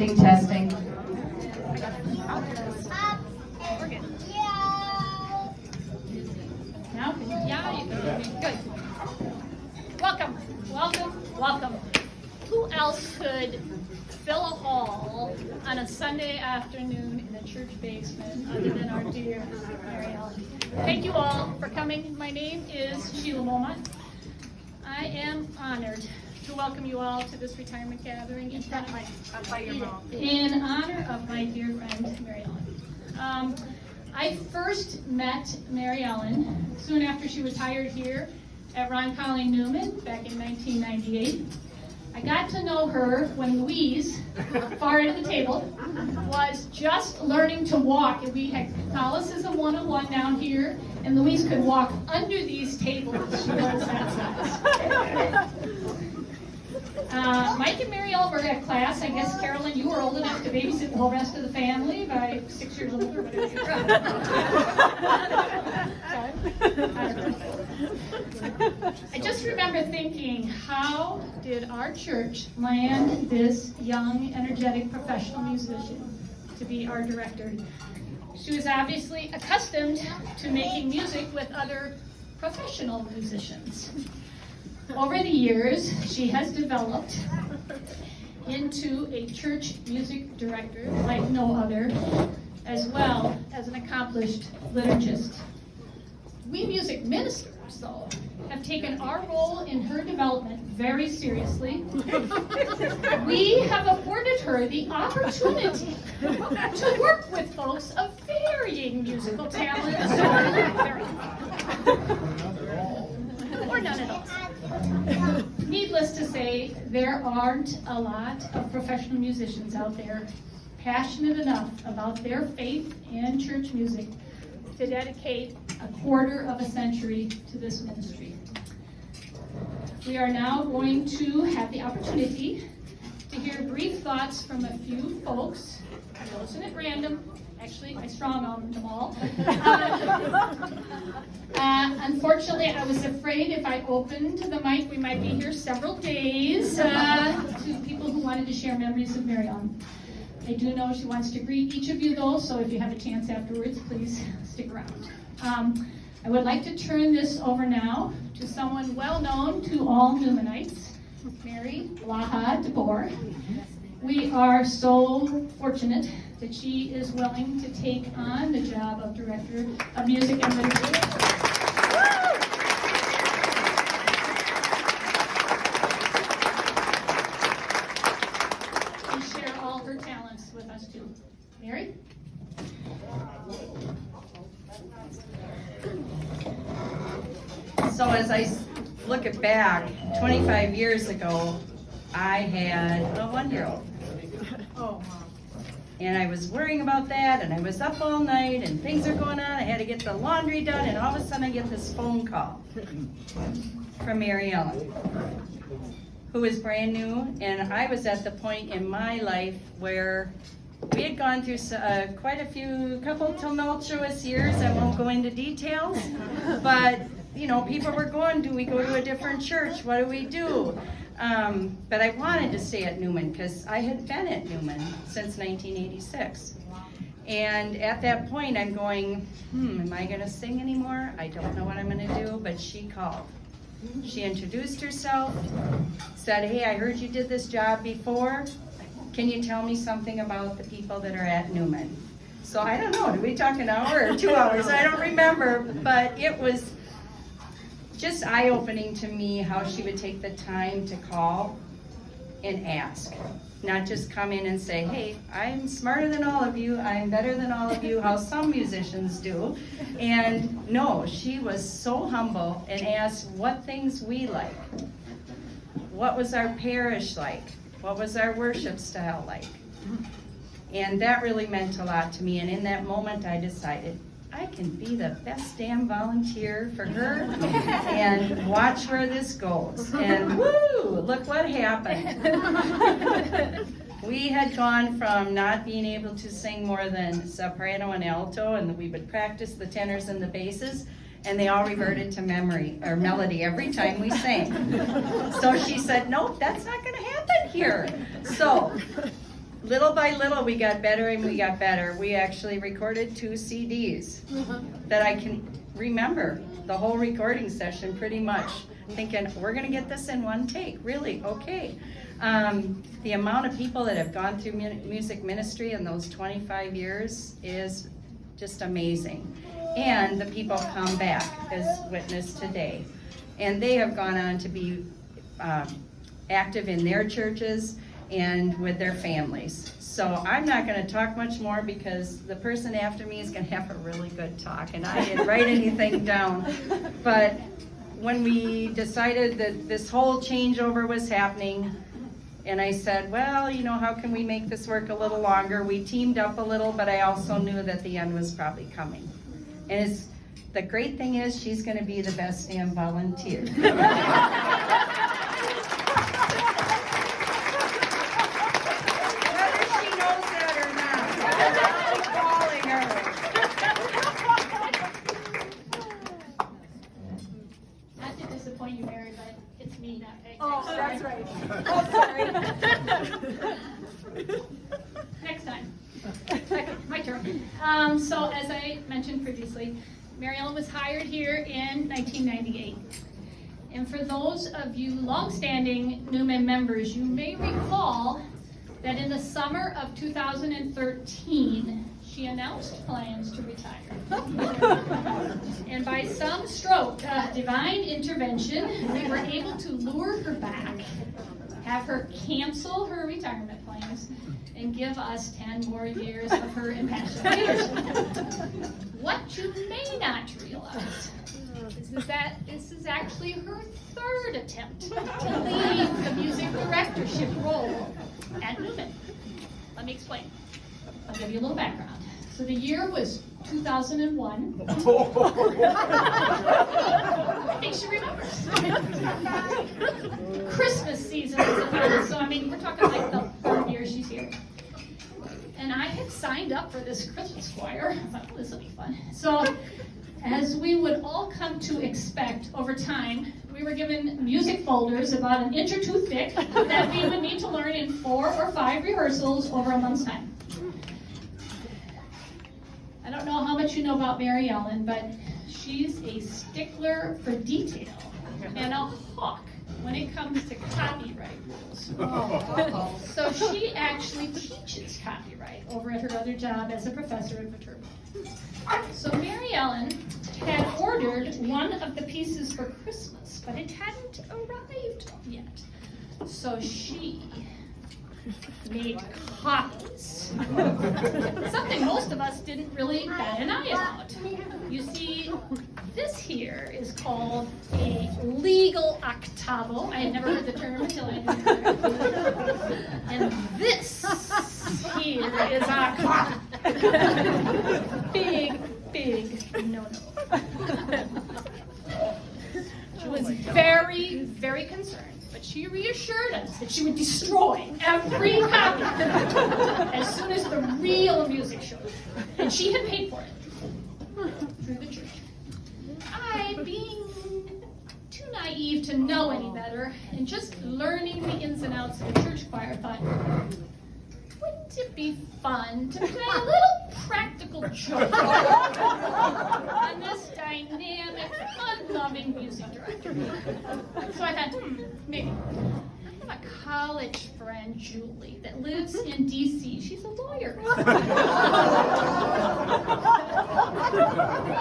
Testing. Now? Yeah, good. Welcome. Who else could fill a hall on a Sunday afternoon in a church basement other than our dear Mary Ellen? Thank you all for coming. My name is Sheila Momont. I am honored to welcome you all to this retirement gathering in honor of my dear friend Mary Ellen. I first met Mary Ellen soon after she was hired here at Ron Colley Newman back in 1998. I got to know her when Louise, far end of the table, was just learning to walk. And we had Catholicism 101 down here, and Louise could walk under these tables. She was that size. Mike and Mary Ellen were at class. I guess, Carolyn, you were old enough to babysit the whole rest of the family by 6 years older. I just remember thinking, how did our church land this young, energetic, professional musician to be our director? She was obviously accustomed to making music with other professional musicians. Over the years, she has developed into a church music director like no other, as well as an accomplished liturgist. We music ministers, though, have taken our role in her development very seriously. We have afforded her the opportunity to work with folks of varying musical talents, or none at all. Needless to say, there aren't a lot of professional musicians out there passionate enough about their faith and church music to dedicate a quarter of a century to this ministry. We are now going to have the opportunity to hear brief thoughts from a few folks, chosen at random. Actually, I strong-armed them all. Unfortunately, I was afraid if I opened the mic, we might be here several days to people who wanted to share memories of Mary Ellen. I do know she wants to greet each of you, though, so if you have a chance afterwards, please stick around. I would like to turn this over now to someone well-known to all Newmanites, Mary Blaha-DeBoer. We are so fortunate that she is willing to take on the job of Director of Music and Literature. And share all her talents with us too. Mary? So as I look it back, 25 years ago, I had a 1-year-old. Oh, And I was worrying about that, and I was up all night, and things are going on. I had to get the laundry done, and all of a sudden I get this phone call from Mary Ellen, who is brand new, and I was at the point in my life where we had gone through quite a couple tumultuous years. I won't go into details, but people were going, do we go to a different church? What do we do? But I wanted to stay at Newman because I had been at Newman since 1986. And at that point, I'm going, am I going to sing anymore? I don't know what I'm going to do, but she called. She introduced herself, said, hey, I heard you did this job before. Can you tell me something about the people that are at Newman? So I don't know, did we talk an hour or 2 hours? I don't remember, but it was just eye-opening to me how she would take the time to call and ask. Not just come in and say, hey, I'm smarter than all of you, I'm better than all of you, how some musicians do. And no, she was so humble and asked what things we like. What was our parish like? What was our worship style like? And that really meant a lot to me. And in that moment, I decided, I can be the best damn volunteer for her and watch where this goes. And woo, look what happened. We had gone from not being able to sing more than soprano and alto, and we would practice the tenors and the basses, and they all reverted to memory or melody every time we sang. So she said, nope, that's not going to happen here. So little by little, we got better and we got better. We actually recorded 2 CDs that I can remember the whole recording session pretty much, thinking, we're gonna get this in one take, really, okay. The amount of people that have gone through music ministry in those 25 years is just amazing. And the people come back, as witnessed today. And they have gone on to be active in their churches and with their families. So I'm not gonna talk much more because the person after me is gonna have a really good talk, and I didn't write anything down. But when we decided that this whole changeover was happening, and I said, well, you know, how can we make this work a little longer? We teamed up a little, but I also knew that the end was probably coming. And the great thing is she's gonna be the best damn volunteer. Not to disappoint you, Mary, but it's me, not Peg. Oh, Sorry. that's right. Oh, sorry. Next time. Okay, my turn. So as I mentioned previously, Mary Ellen was hired here in 1998. And for those of you longstanding Newman members, you may recall that in the summer of 2013, she announced plans to retire. And by some stroke of divine intervention, we were able to lure her back, have her cancel her retirement plans, and give us 10 more years of her impassioned leadership. What you may not realize is that this is actually her 3rd attempt to leave the music directorship role at Newman. Let me explain. I'll give you a little background. So the year was 2001. I think she remembers. Christmas season was upon us, so I mean, we're talking like the 3rd year she's here. And I had signed up for this Christmas choir. I thought, oh, this will be fun. So, as we would all come to expect over time, we were given music folders about an inch or 2 thick that we would need to learn in 4 or 5 rehearsals over a month's time. I don't know how much you know about Mary Ellen, but she's a stickler for detail and a hawk when it comes to copyright rules. So she actually teaches copyright over at her other job as a professor at Viterbo. So Mary Ellen had ordered one of the pieces for Christmas, but it hadn't arrived yet. So she made copies. Something most of us didn't really bat an eye about. You see, this here is called a legal octavo. I had never heard the term until I knew it. And this here is a big no-no. She was very, very concerned. But she reassured us that she would destroy every copy as soon as the real music showed. And she had paid for it through the church. I, being too naive to know any better, and just learning the ins and outs of the church choir, thought, wouldn't it be fun to play a little practical joke on this dynamic, fun-loving music director? So I thought, maybe. I have a college friend, Julie, that lives in D.C. She's a lawyer.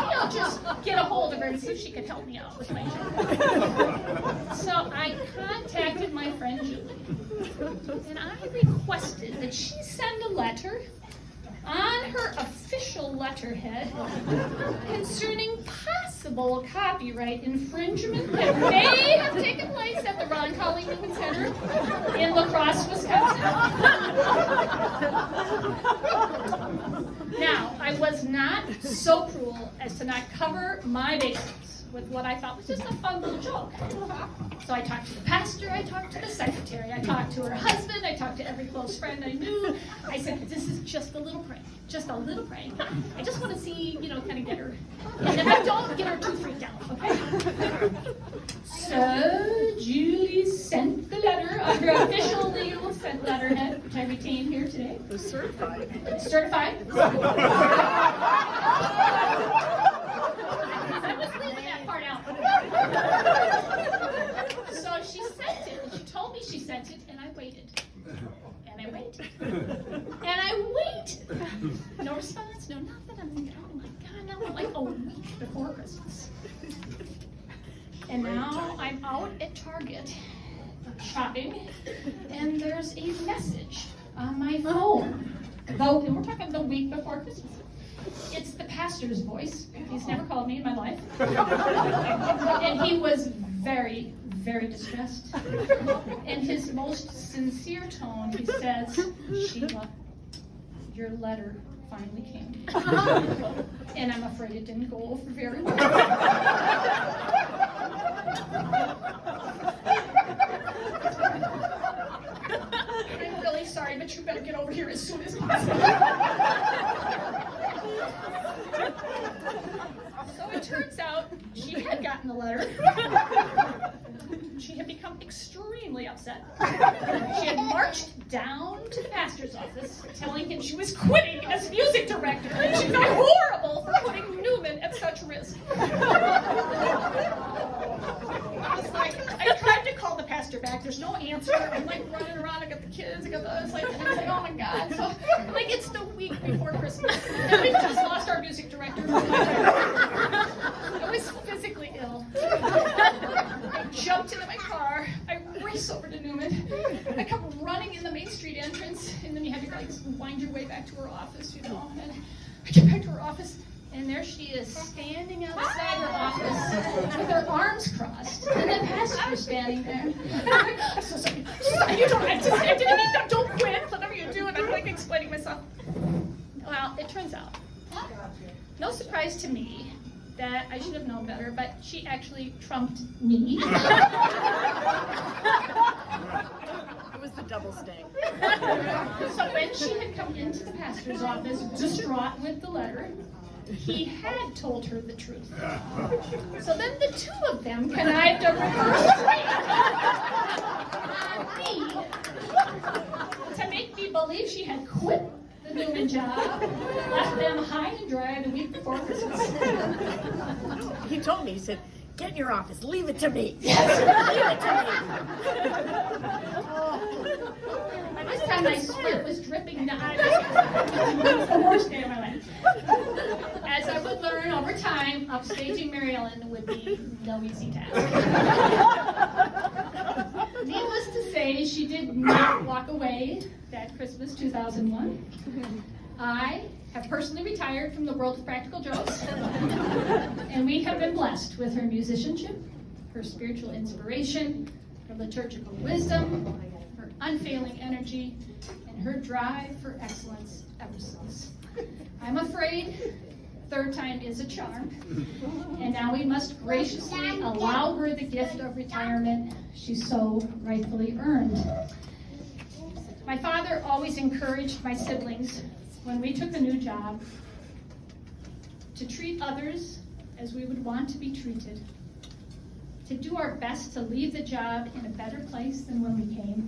I'll just get a hold of her and see if she could help me out with my job. So I contacted my friend Julie, and I requested that she send a letter on her official letterhead concerning possible copyright infringement that may have taken place at the Ron Colleen Newman Center in La Crosse, Wisconsin. Now, I was not so cruel as to not cover my bases with what I thought was just a fun little joke. So I talked to the pastor, I talked to the secretary, I talked to her husband, I talked to every close friend I knew. I said, this is just a little prank, just a little prank. I just want to see, kind of get her. And if I don't, get her too freaked out, okay? So Julie sent the letter on her official legal sent letterhead, which I retain here today. It was certified. Certified. I was leaving that part out. So she sent it, and she told me she sent it, and I waited. And I waited. And I waited. No response, no nothing. I'm thinking, oh my God, now we're like a week before Christmas. And now I'm out at Target shopping, and there's a message on my phone. Though, and we're talking the week before Christmas. It's the pastor's voice. He's never called me in my life. And he was very, very distressed. In his most sincere tone, he says, Sheila, your letter finally came. And I'm afraid it didn't go over very well. I'm really sorry, but you better get over here as soon as possible. So it turns out she had gotten the letter. She had become extremely upset. She had marched down to the pastor's office telling him she was quitting as music director, and she felt horrible for putting Newman at such risk. I tried to call the pastor back. There's no answer. I'm like running around. I got the kids. I was like, oh my God. So like it's the week before Christmas, and we've just lost our music director. I was physically ill. I jumped into my car. I raced over to Newman. I come running in the Main Street entrance, and then you have to like wind your way back to her office, you know. And I get back to her office. And there she is, standing outside her office with her arms crossed, and the pastor is standing there. I'm so sorry. You don't. I didn't mean that. Don't quit. Whatever you do, and I'm like explaining myself. Well, it turns out, no surprise to me, that I should have known better, but she actually trumped me. It was the double sting. So when she had come into the pastor's office, distraught with the letter, he had told her the truth. So then the two of them connived a reverse rape on me to make me believe she had quit the Newman job, left them high and dry the week before Christmas. He told me, he said, get in your office, leave it to me. Yes. Leave it to me. By this time my sweat was dripping down. It was the worst day of my life. As I would learn over time, upstaging Mary Ellen would be no easy task. Needless to say, she did not walk away that Christmas 2001. I have personally retired from the world of practical jokes, and we have been blessed with her musicianship, her spiritual inspiration, her liturgical wisdom, her unfailing energy, and her drive for excellence ever since. I'm afraid third time is a charm, and now we must graciously allow her the gift of retirement she so rightfully earned. My father always encouraged my siblings, when we took a new job, to treat others as we would want to be treated, to do our best to leave the job in a better place than when we came,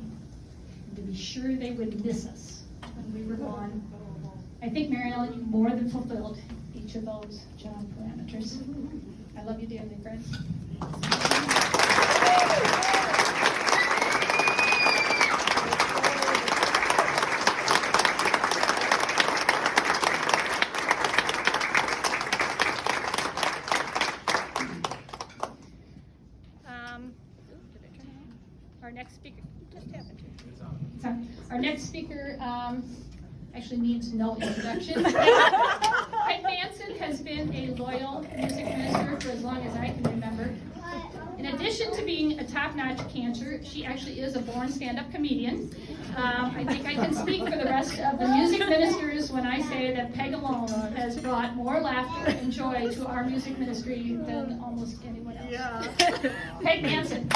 and to be sure they would miss us when we were gone. I think, Mary Ellen, you more than fulfilled each of those job parameters. I love you dearly, friends. Our next speaker just happened to. Sorry. Our next speaker actually needs no introduction. Peg Manson has been a loyal music minister for as long as I can remember. In addition to being a top-notch cantor, she actually is a born stand-up comedian. I think I can speak for the rest of the music ministers when I say that Peg alone has brought more laughter and joy to our music ministry than almost anyone else. Yeah. Peg Manson.